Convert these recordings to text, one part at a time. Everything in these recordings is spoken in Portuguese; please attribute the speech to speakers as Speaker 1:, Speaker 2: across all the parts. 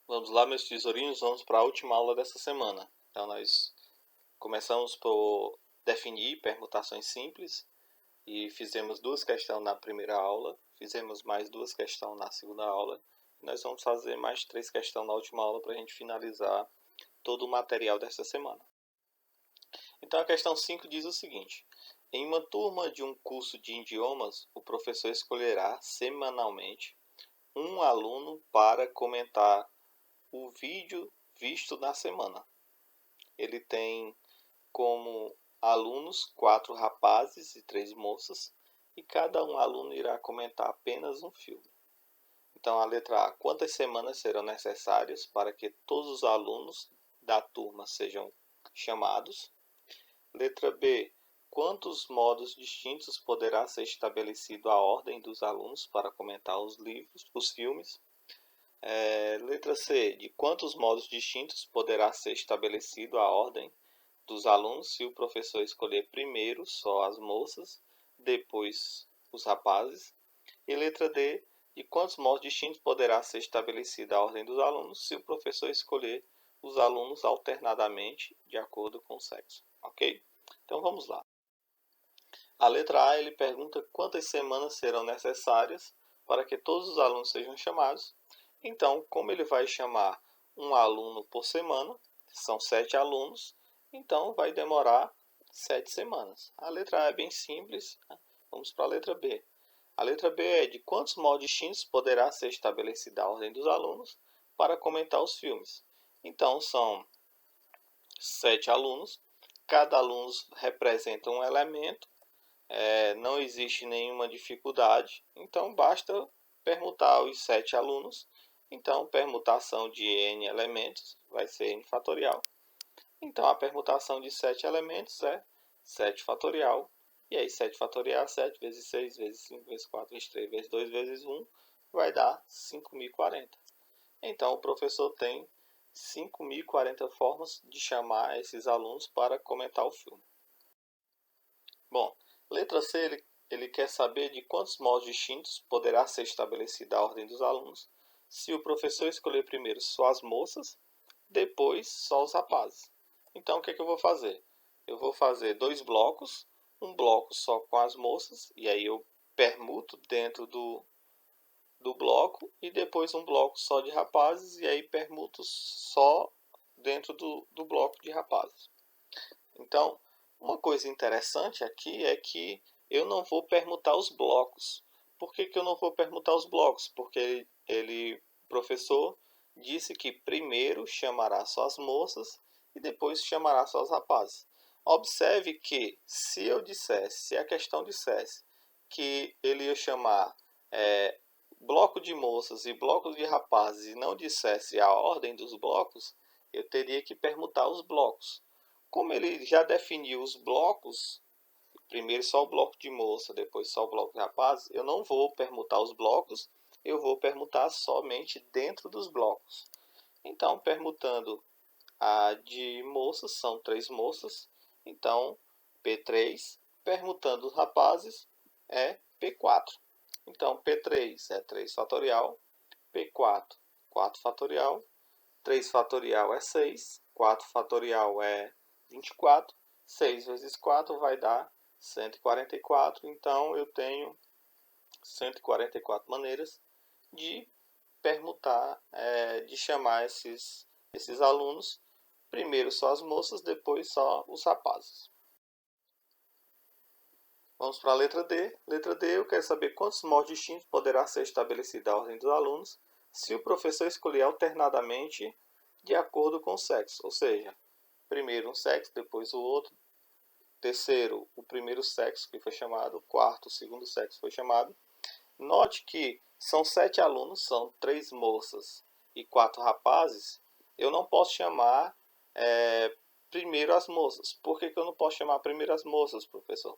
Speaker 1: Vamos lá, meus tesourinhos, vamos para a última aula dessa semana. Então, nós começamos por definir permutações simples e fizemos duas questões na primeira aula, fizemos mais duas questões na segunda aula. Nós vamos fazer mais três questões na última aula para a gente finalizar todo o material desta semana. Então, a questão 5 diz o seguinte: em uma turma de um curso de idiomas, o professor escolherá semanalmente um aluno para comentar o vídeo visto na semana. Ele tem como alunos 4 rapazes e 3 moças, e cada um aluno irá comentar apenas um filme. Então, a letra A: quantas semanas serão necessárias para que todos os alunos da turma sejam chamados? Letra B: quantos modos distintos poderá ser estabelecido a ordem dos alunos para comentar os filmes? Letra C: de quantos modos distintos poderá ser estabelecido a ordem dos alunos se o professor escolher primeiro só as moças, depois os rapazes? E letra D: de quantos modos distintos poderá ser estabelecida a ordem dos alunos se o professor escolher os alunos alternadamente de acordo com o sexo? Ok? Então vamos lá. A letra A, ele pergunta quantas semanas serão necessárias para que todos os alunos sejam chamados. Então, como ele vai chamar um aluno por semana, são 7 alunos, então vai demorar 7 semanas. A letra A é bem simples, vamos para a letra B. A letra B é de quantos modos distintos poderá ser estabelecida a ordem dos alunos para comentar os filmes. Então, são 7 alunos, cada aluno representa um elemento, não existe nenhuma dificuldade, então basta permutar os 7 alunos. Então, permutação de n elementos vai ser n fatorial. Então, a permutação de 7 elementos é 7 fatorial. E aí, 7 fatorial é 7 vezes 6, vezes 5, vezes 4, vezes 3, vezes 2, vezes 1, vai dar 5.040. Então, o professor tem 5.040 formas de chamar esses alunos para comentar o filme. Bom, letra C, ele quer saber de quantos modos distintos poderá ser estabelecida a ordem dos alunos se o professor escolher primeiro só as moças, depois só os rapazes. Então, o que eu vou fazer? Eu vou fazer 2 blocos, um bloco só com as moças, e aí eu permuto dentro do bloco, e depois um bloco só de rapazes, e aí permuto só dentro do bloco de rapazes. Então, uma coisa interessante aqui é que eu não vou permutar os blocos. Por que eu não vou permutar os blocos? Porque o professor disse que primeiro chamará só as moças e depois chamará só os rapazes. Observe que se a questão dissesse que ele ia chamar bloco de moças e bloco de rapazes e não dissesse a ordem dos blocos, eu teria que permutar os blocos. Como ele já definiu os blocos, primeiro só o bloco de moça, depois só o bloco de rapazes, eu não vou permutar os blocos, eu vou permutar somente dentro dos blocos. Então, permutando a de moças, são 3 moças, então P3, permutando os rapazes, é P4. Então, P3 é 3 fatorial, P4, 4 fatorial, 3 fatorial é 6, 4 fatorial é 24, 6 vezes 4 vai dar 144, então eu tenho 144 maneiras de permutar, de chamar esses alunos, primeiro só as moças, depois só os rapazes. Vamos para a letra D. Letra D, eu quero saber quantos modos distintos poderá ser estabelecida a ordem dos alunos se o professor escolher alternadamente de acordo com o sexo, ou seja, primeiro um sexo, depois o outro, terceiro o primeiro sexo que foi chamado, quarto o segundo sexo foi chamado. Note que são 7 alunos, são 3 moças e 4 rapazes. Eu não posso chamar primeiro as moças. Por que eu não posso chamar primeiro as moças, professor?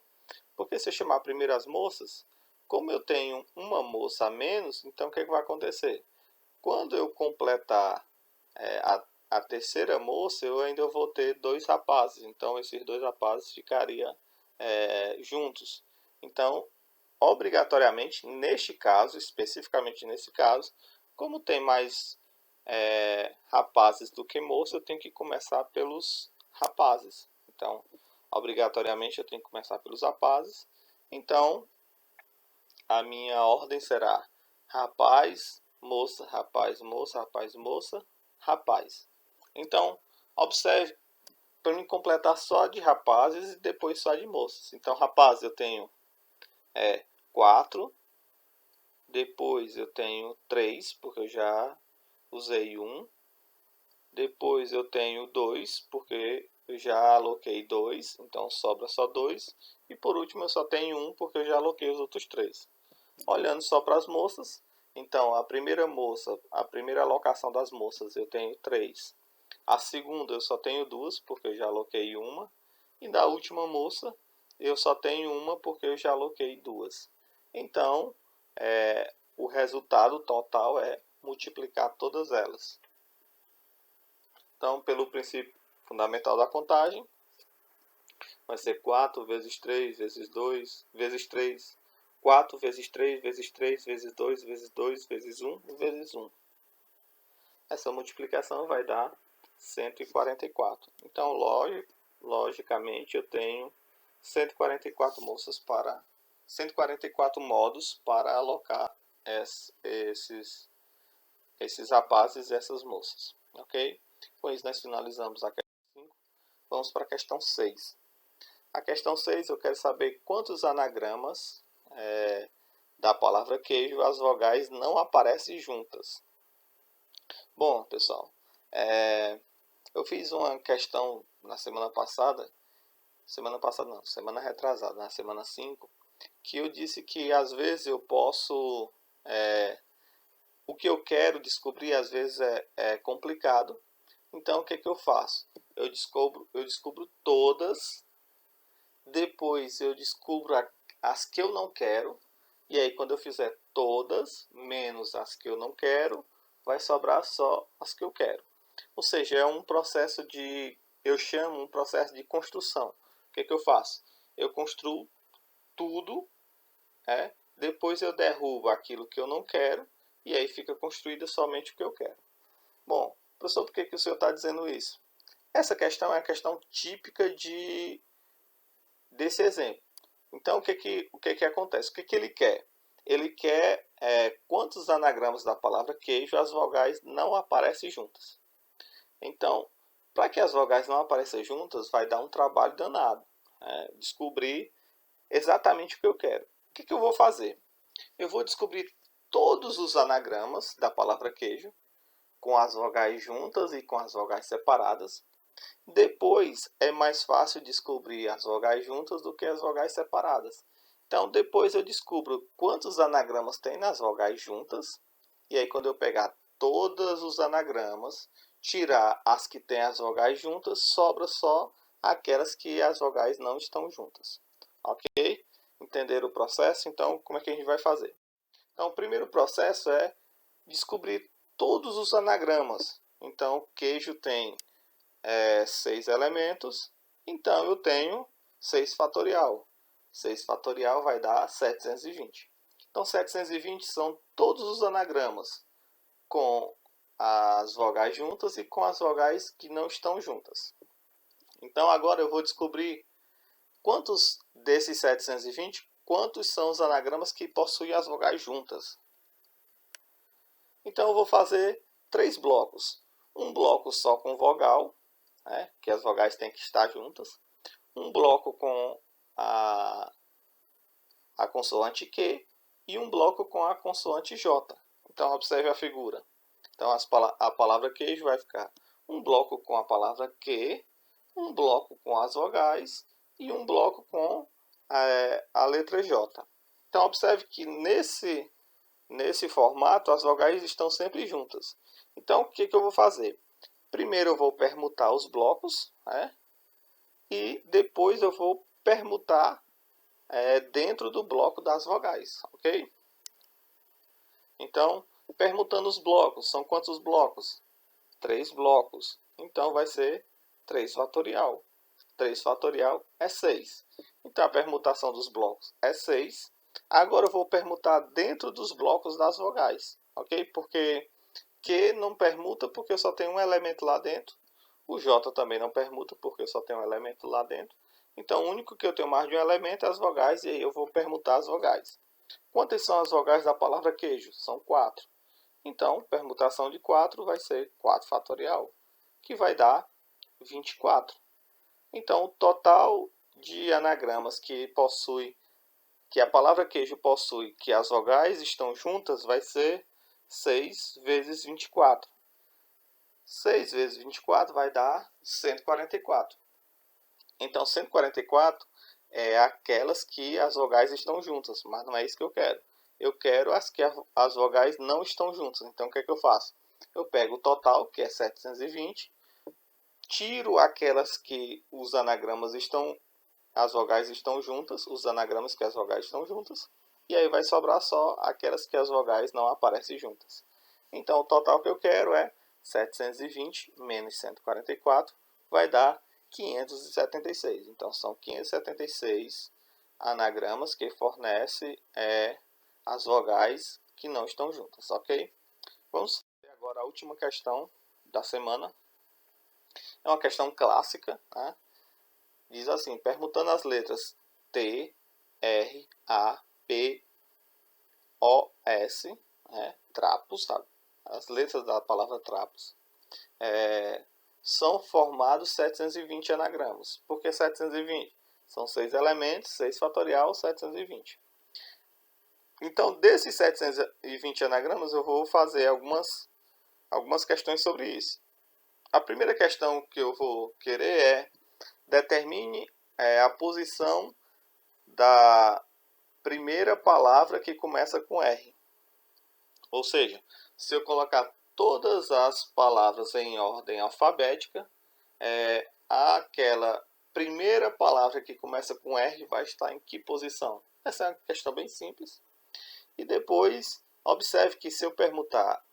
Speaker 1: Porque se eu chamar primeiro as moças, como eu tenho uma moça a menos, então o que vai acontecer? Quando eu completar a terceira moça, eu ainda vou ter 2 rapazes. Então, esses 2 rapazes ficariam juntos. Então, obrigatoriamente, neste caso, especificamente nesse caso, como tem mais rapazes do que moça, eu tenho que começar pelos rapazes. Então, obrigatoriamente eu tenho que começar pelos rapazes. Então, a minha ordem será rapaz, moça, rapaz, moça, rapaz, moça, rapaz. Então, observe, para mim completar só de rapazes e depois só de moças. Então, rapazes eu tenho 4, depois eu tenho 3, porque eu já usei 1. Depois eu tenho 2, porque eu já aloquei 2, então sobra só 2. E por último eu só tenho 1, porque eu já aloquei os outros 3. Olhando só para as moças, então a primeira moça, a primeira alocação das moças eu tenho 3. A segunda eu só tenho 2, porque eu já aloquei 1. E da última moça eu só tenho 1, porque eu já aloquei 2. Então, o resultado total é multiplicar todas elas. Então, pelo princípio fundamental da contagem, vai ser 4 vezes 3 vezes 2 vezes 3. 4 vezes 3 vezes 3 vezes 2 vezes 2 vezes 1 vezes 1. Essa multiplicação vai dar 144. Então, logicamente, eu tenho 144 modos para alocar esses rapazes e essas moças. Ok? Com isso, nós finalizamos a questão 5. Vamos para a questão 6. A questão 6, eu quero saber quantos anagramas da palavra queijo as vogais não aparecem juntas. Bom, pessoal, eu fiz uma questão na semana retrasada, na semana 5, que eu disse que às vezes eu posso, o que eu quero descobrir às vezes é complicado. Então o que eu faço? Eu descubro todas, depois eu descubro as que eu não quero, e aí quando eu fizer todas menos as que eu não quero, vai sobrar só as que eu quero. Ou seja, é um processo eu chamo um processo de construção. O que eu faço? Eu construo tudo, depois eu derrubo aquilo que eu não quero, e aí fica construído somente o que eu quero. Bom, professor, por que o senhor está dizendo isso? Essa questão é a questão típica desse exemplo. Então, o que acontece? O que ele quer? Ele quer quantos anagramas da palavra queijo as vogais não aparecem juntas. Então, para que as vogais não apareçam juntas, vai dar um trabalho danado. Descobrir exatamente o que eu quero. O que eu vou fazer? Eu vou descobrir todos os anagramas da palavra queijo, com as vogais juntas e com as vogais separadas. Depois é mais fácil descobrir as vogais juntas do que as vogais separadas. Então depois eu descubro quantos anagramas tem nas vogais juntas. E aí quando eu pegar todos os anagramas, tirar as que têm as vogais juntas, sobra só aquelas que as vogais não estão juntas. Ok? Entenderam o processo? Então como é que a gente vai fazer? Então o primeiro processo é descobrir todos os anagramas. Então queijo tem 6 elementos, então eu tenho 6 fatorial. 6 fatorial vai dar 720. Então 720 são todos os anagramas com as vogais juntas e com as vogais que não estão juntas. Então agora eu vou descobrir quantos desses 720, quantos são os anagramas que possuem as vogais juntas. Então eu vou fazer 3 blocos. Um bloco só com vogal, que as vogais têm que estar juntas. Um bloco com a consoante Q e um bloco com a consoante J. Então observe a figura. Então a palavra queijo vai ficar um bloco com a palavra Q, um bloco com as vogais e um bloco com a letra J. Então observe que nesse formato as vogais estão sempre juntas. Então o que eu vou fazer? Primeiro eu vou permutar os blocos, e depois eu vou permutar dentro do bloco das vogais, ok? Então, permutando os blocos, são quantos blocos? 3 blocos. Então vai ser 3 fatorial. 3 fatorial é 6. Então a permutação dos blocos é 6. Agora eu vou permutar dentro dos blocos das vogais, ok? Porque Q não permuta porque eu só tenho um elemento lá dentro. O J também não permuta porque eu só tenho um elemento lá dentro. Então, o único que eu tenho mais de um elemento é as vogais, e aí eu vou permutar as vogais. Quantas são as vogais da palavra queijo? São 4. Então, permutação de 4 vai ser 4 fatorial, que vai dar 24. Então, o total de anagramas que a palavra queijo possui, que as vogais estão juntas, vai ser 6 vezes 24. 6 vezes 24 vai dar 144. Então, 144 é aquelas que as vogais estão juntas, mas não é isso que eu quero. Eu quero as que as vogais não estão juntas. Então, o que é que eu faço? Eu pego o total, que é 720, tiro aquelas que os anagramas estão, as vogais estão juntas, os anagramas que as vogais estão juntas, e aí vai sobrar só aquelas que as vogais não aparecem juntas. Então, o total que eu quero é 720 menos 144, vai dar 576. Então, são 576 anagramas que fornece as vogais que não estão juntas, ok? Vamos ver agora a última questão da semana. É uma questão clássica, né? Diz assim, permutando as letras T, R, A, P, O, S, trapos, sabe? As letras da palavra trapos, são formados 720 anagramas. Por que 720? São 6 elementos, 6 fatorial, 720. Então, desses 720 anagramas, eu vou fazer algumas questões sobre isso. A primeira questão que eu vou querer é: determine a posição da primeira palavra que começa com R. Ou seja, se eu colocar todas as palavras em ordem alfabética, aquela primeira palavra que começa com R vai estar em que posição? Essa é uma questão bem simples. E depois, observe que se eu permutar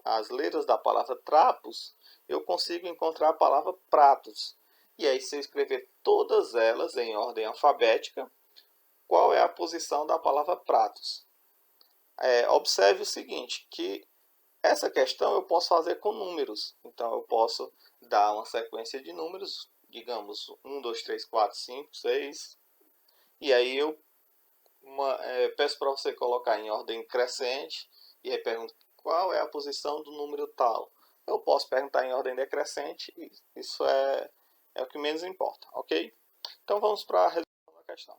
Speaker 1: as letras da palavra trapos, eu consigo encontrar a palavra pratos. E aí, se eu escrever todas elas em ordem alfabética, qual é a posição da palavra pratos? Observe o seguinte, que essa questão eu posso fazer com números. Então, eu posso dar uma sequência de números, digamos 1, 2, 3, 4, 5, 6. E aí eu peço para você colocar em ordem crescente. E aí pergunto qual é a posição do número tal. Eu posso perguntar em ordem decrescente. E isso é o que menos importa, ok? Então, vamos para a resolução da questão.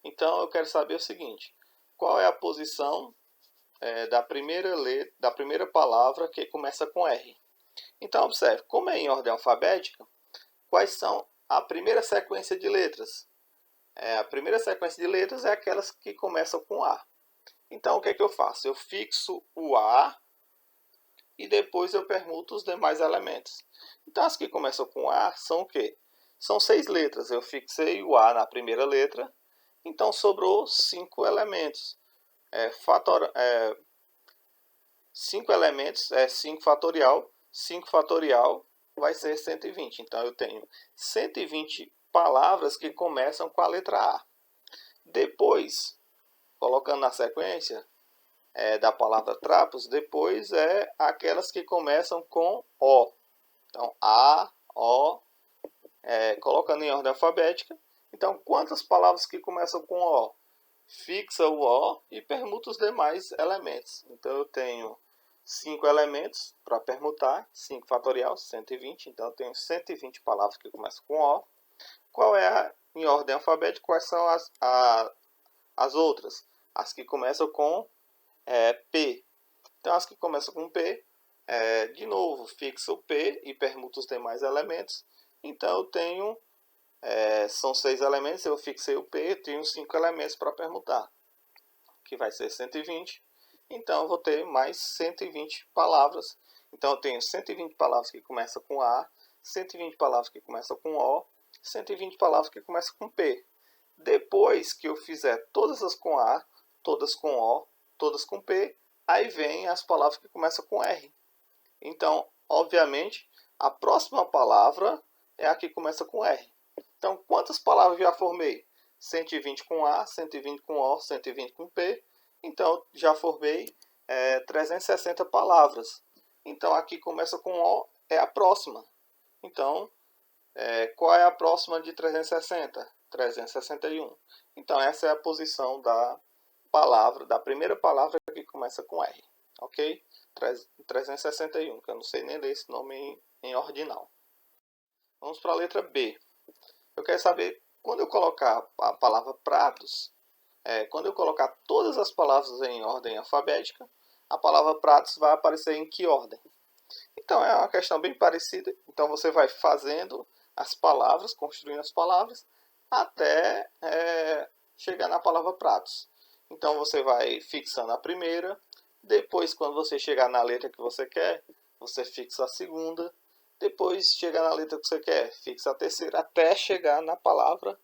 Speaker 1: Então, eu quero saber o seguinte. Qual é a posição da primeira palavra que começa com R? Então, observe, como é em ordem alfabética, quais são a primeira sequência de letras? A primeira sequência de letras é aquelas que começam com A. Então, o que é que eu faço? Eu fixo o A e depois eu permuto os demais elementos. Então, as que começam com A são o quê? São 6 letras. Eu fixei o A na primeira letra, então sobrou 5 elementos. 5 elementos é 5 fatorial. 5 fatorial vai ser 120. Então, eu tenho 120 palavras que começam com a letra A. Depois, colocando na sequência da palavra trapos, depois é aquelas que começam com O. Então, A, O, colocando em ordem alfabética. Então, quantas palavras que começam com O? Fixa o O e permuta os demais elementos. Então, eu tenho 5 elementos para permutar, 5 fatorial, 120. Então, eu tenho 120 palavras que começam com O. Qual é em ordem alfabética? Quais são as outras? As que começam com P. Então, as que começam com P, de novo, fixa o P e permuta os demais elementos. Então, eu tenho, são 6 elementos, eu fixei o P, eu tenho 5 elementos para permutar, que vai ser 120. Então, eu vou ter mais 120 palavras. Então, eu tenho 120 palavras que começam com A, 120 palavras que começam com O, 120 palavras que começam com P. Depois que eu fizer todas as com A, todas com O, todas com P, aí vem as palavras que começam com R. Então, obviamente, a próxima palavra é a que começa com R. Então, quantas palavras já formei? 120 com A, 120 com O, 120 com P. Então, já formei 360 palavras. Então, aqui começa com O, é a próxima. Então, qual é a próxima de 360? 361. Então, essa é a posição da palavra, da primeira palavra que começa com R. Ok? 361, que eu não sei nem ler esse nome em ordinal. Vamos para a letra B. Eu quero saber, quando eu colocar a palavra pratos, quando eu colocar todas as palavras em ordem alfabética, a palavra pratos vai aparecer em que ordem? Então, é uma questão bem parecida. Então, você vai fazendo as palavras, construindo as palavras, até chegar na palavra pratos. Então, você vai fixando a primeira. Depois, quando você chegar na letra que você quer, você fixa a segunda. Depois, chegar na letra que você quer, fixa a terceira, até chegar na palavra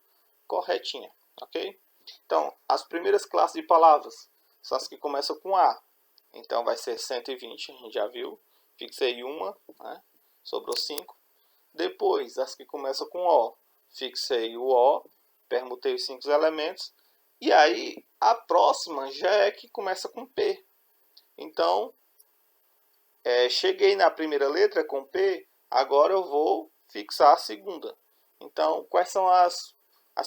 Speaker 1: corretinha. Ok? Então, as primeiras classes de palavras são as que começam com A. Então, vai ser 120, a gente já viu. Fixei uma, né? Sobrou 5. Depois, as que começam com O. Fixei o O, permutei os 5 elementos. E aí, a próxima já é que começa com P. Então, cheguei na primeira letra com P, agora eu vou fixar a segunda. Então, quais são as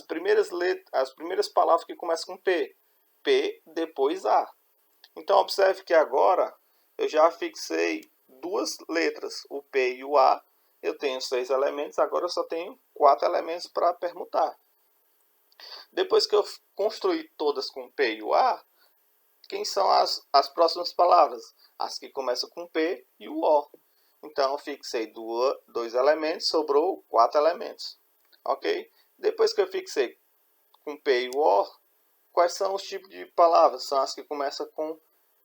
Speaker 1: primeiras letras, as primeiras palavras que começam com P? P, depois A. Então, observe que agora eu já fixei duas letras, o P e o A. Eu tenho 6 elementos, agora eu só tenho 4 elementos para permutar. Depois que eu construir todas com P e o A, quem são as próximas palavras? As que começam com P e o O. Então, eu fixei 2 elementos, sobrou 4 elementos. Ok? Depois que eu fixei com P e o O, quais são os tipos de palavras? São as que começam com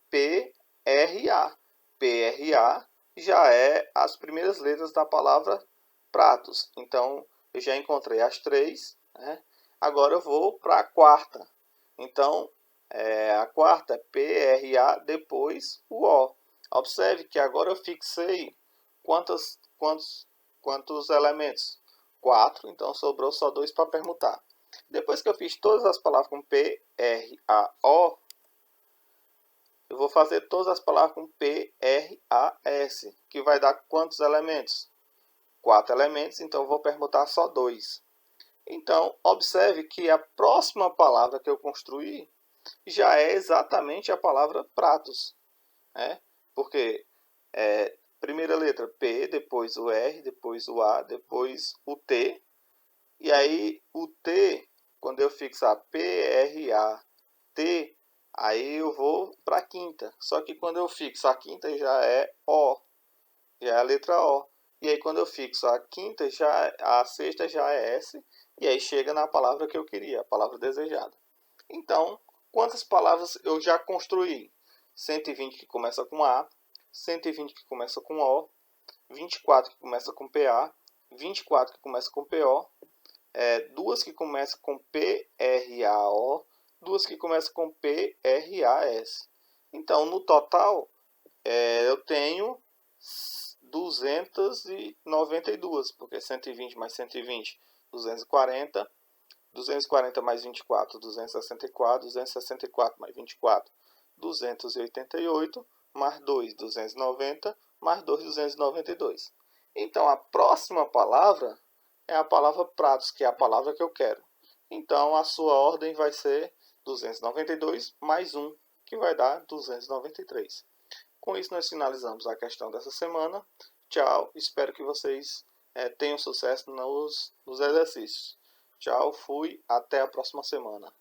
Speaker 1: PRA. PRA já é as primeiras letras da palavra pratos. Então, eu já encontrei as 3. Né? Agora eu vou para a quarta. Então, a quarta é PRA, depois o O. Observe que agora eu fixei quantos elementos? 4, então sobrou só 2 para permutar. Depois que eu fiz todas as palavras com P, R, A, O, eu vou fazer todas as palavras com P, R, A, S, que vai dar quantos elementos? 4 elementos, então eu vou permutar só 2. Então, observe que a próxima palavra que eu construí já é exatamente a palavra pratos. Né? Porque primeira letra P, depois o R, depois o A, depois o T. E aí o T, quando eu fixar P, R, A, T, aí eu vou para a quinta. Só que quando eu fixo a quinta já é O, já é a letra O. E aí quando eu fixo a quinta, a sexta já é S. E aí chega na palavra que eu queria, a palavra desejada. Então, quantas palavras eu já construí? 120 que começa com A, 120 que começa com O, 24 que começa com PA, 24 que começa com PO, duas que começam com PRAO, duas que começam com PRAS. Então, no total, eu tenho 292, porque 120 mais 120, 240, 240 mais 24, 264, 264 mais 24, 288, mais 2, 290, mais 2, 292. Então, a próxima palavra é a palavra pratos, que é a palavra que eu quero. Então, a sua ordem vai ser 292 mais 1, que vai dar 293. Com isso, nós finalizamos a questão dessa semana. Tchau, espero que vocês tenham sucesso nos exercícios. Tchau, fui, até a próxima semana.